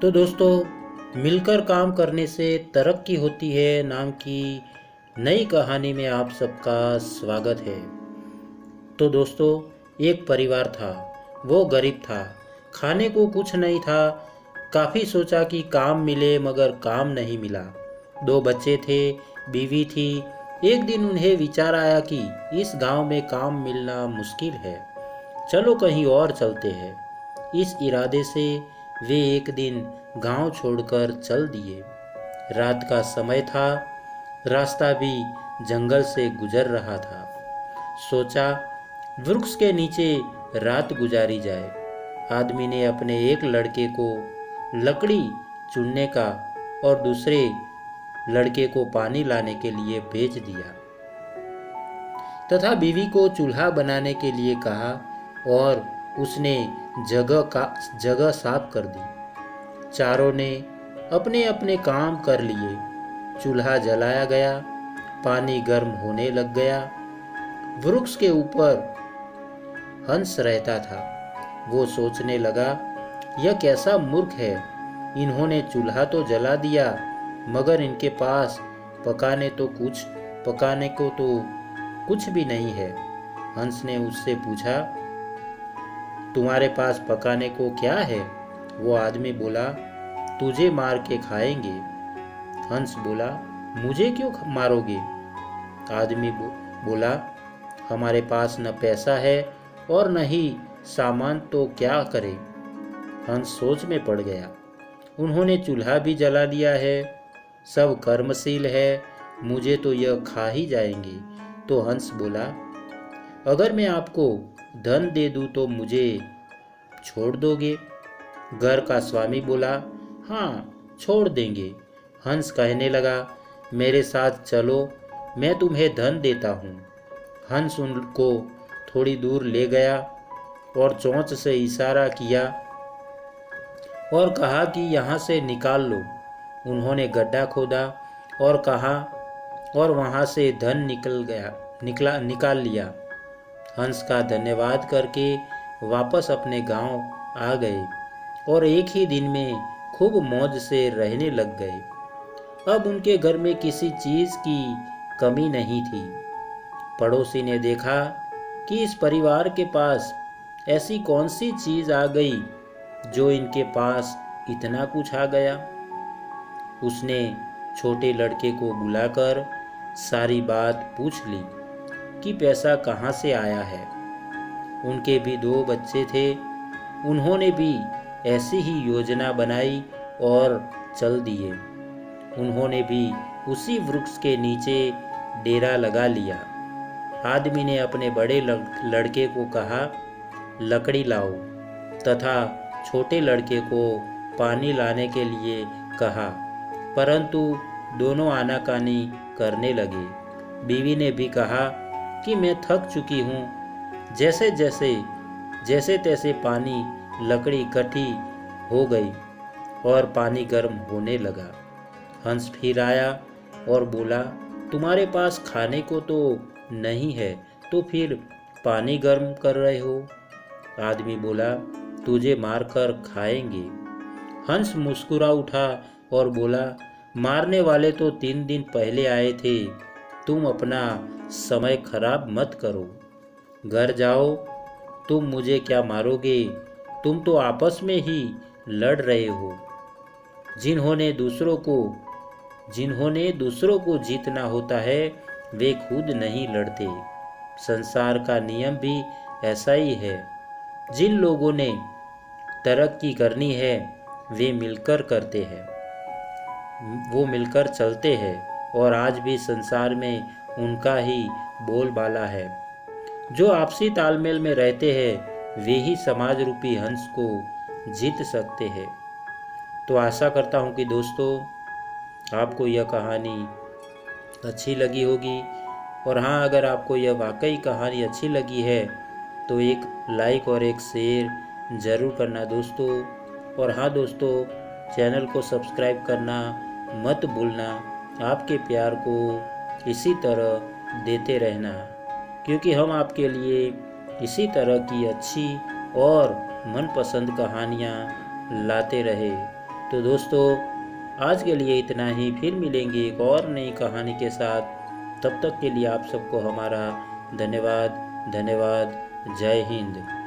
तो दोस्तों, मिलकर काम करने से तरक्की होती है नाम की नई कहानी में आप सबका स्वागत है। तो दोस्तों, एक परिवार था। वो गरीब था, खाने को कुछ नहीं था। काफ़ी सोचा कि काम मिले, मगर काम नहीं मिला। 2 बच्चे थे, बीवी थी। एक दिन उन्हें विचार आया कि इस गांव में काम मिलना मुश्किल है, चलो कहीं और चलते हैं। इस इरादे से वे एक दिन गांव छोड़कर चल दिए। रात का समय था, रास्ता भी जंगल से गुजर रहा था। सोचा वृक्ष के नीचे रात गुजारी जाए। आदमी ने अपने एक लड़के को लकड़ी चुनने का और दूसरे लड़के को पानी लाने के लिए भेज दिया तथा बीवी को चूल्हा बनाने के लिए कहा और उसने जगह साफ कर दी। चारों ने अपने अपने काम कर लिए। चूल्हा जलाया गया, पानी गर्म होने लग गया। वृक्ष के ऊपर हंस रहता था। वो सोचने लगा, यह कैसा मूर्ख है, इन्होंने चूल्हा तो जला दिया मगर इनके पास पकाने को तो कुछ भी नहीं है। हंस ने उससे पूछा, तुम्हारे पास पकाने को क्या है? वो आदमी बोला, तुझे मार के खाएंगे। हंस बोला, मुझे क्यों मारोगे? आदमी बोला, हमारे पास न पैसा है और न ही सामान, तो क्या करें? हंस सोच में पड़ गया। उन्होंने चूल्हा भी जला दिया है, सब कर्मशील है, मुझे तो यह खा ही जाएंगे। तो हंस बोला, अगर मैं आपको धन दे दूं तो मुझे छोड़ दोगे? घर का स्वामी बोला, हाँ छोड़ देंगे। हंस कहने लगा, मेरे साथ चलो, मैं तुम्हें धन देता हूँ। हंस उनको थोड़ी दूर ले गया और चोंच से इशारा किया और कहा कि यहाँ से निकाल लो। उन्होंने गड्ढा खोदा और कहा और वहाँ से धन निकाल लिया। हंस का धन्यवाद करके वापस अपने गांव आ गए और एक ही दिन में खूब मौज से रहने लग गए। अब उनके घर में किसी चीज की कमी नहीं थी। पड़ोसी ने देखा कि इस परिवार के पास ऐसी कौन सी चीज आ गई जो इनके पास इतना कुछ आ गया। उसने छोटे लड़के को बुलाकर सारी बात पूछ ली कि पैसा कहाँ से आया है। उनके भी 2 बच्चे थे। उन्होंने भी ऐसी ही योजना बनाई और चल दिए। उन्होंने भी उसी वृक्ष के नीचे डेरा लगा लिया। आदमी ने अपने बड़े लड़के को कहा, लकड़ी लाओ, तथा छोटे लड़के को पानी लाने के लिए कहा, परंतु दोनों आनाकानी करने लगे। बीवी ने भी कहा कि मैं थक चुकी हूँ। जैसे तैसे पानी लकड़ी इकट्ठी हो गई और पानी गर्म होने लगा। हंस फिर आया और बोला, तुम्हारे पास खाने को तो नहीं है, तो फिर पानी गर्म कर रहे हो? आदमी बोला, तुझे मार कर खाएंगे। हंस मुस्कुरा उठा और बोला, मारने वाले तो 3 दिन पहले आए थे, तुम अपना समय खराब मत करो। घर जाओ, तुम मुझे क्या मारोगे? तुम तो आपस में ही लड़ रहे हो। जिन्होंने दूसरों को जीतना होता है, वे खुद नहीं लड़ते। संसार का नियम भी ऐसा ही है। जिन लोगों ने तरक्की करनी है, वे मिलकर करते हैं, वो मिलकर चलते हैं और आज भी संसार में उनका ही बोलबाला है। जो आपसी तालमेल में रहते हैं, वे ही समाज रूपी हंस को जीत सकते हैं। तो आशा करता हूँ कि दोस्तों, आपको यह कहानी अच्छी लगी होगी। और हाँ, अगर आपको यह वाकई कहानी अच्छी लगी है तो एक लाइक और एक शेयर ज़रूर करना दोस्तों। और हाँ दोस्तों, चैनल को सब्सक्राइब करना मत भूलना। आपके प्यार को इसी तरह देते रहना, क्योंकि हम आपके लिए इसी तरह की अच्छी और मनपसंद कहानियाँ लाते रहे। तो दोस्तों आज के लिए इतना ही, फिर मिलेंगे एक और नई कहानी के साथ। तब तक के लिए आप सबको हमारा धन्यवाद। धन्यवाद। जय हिंद।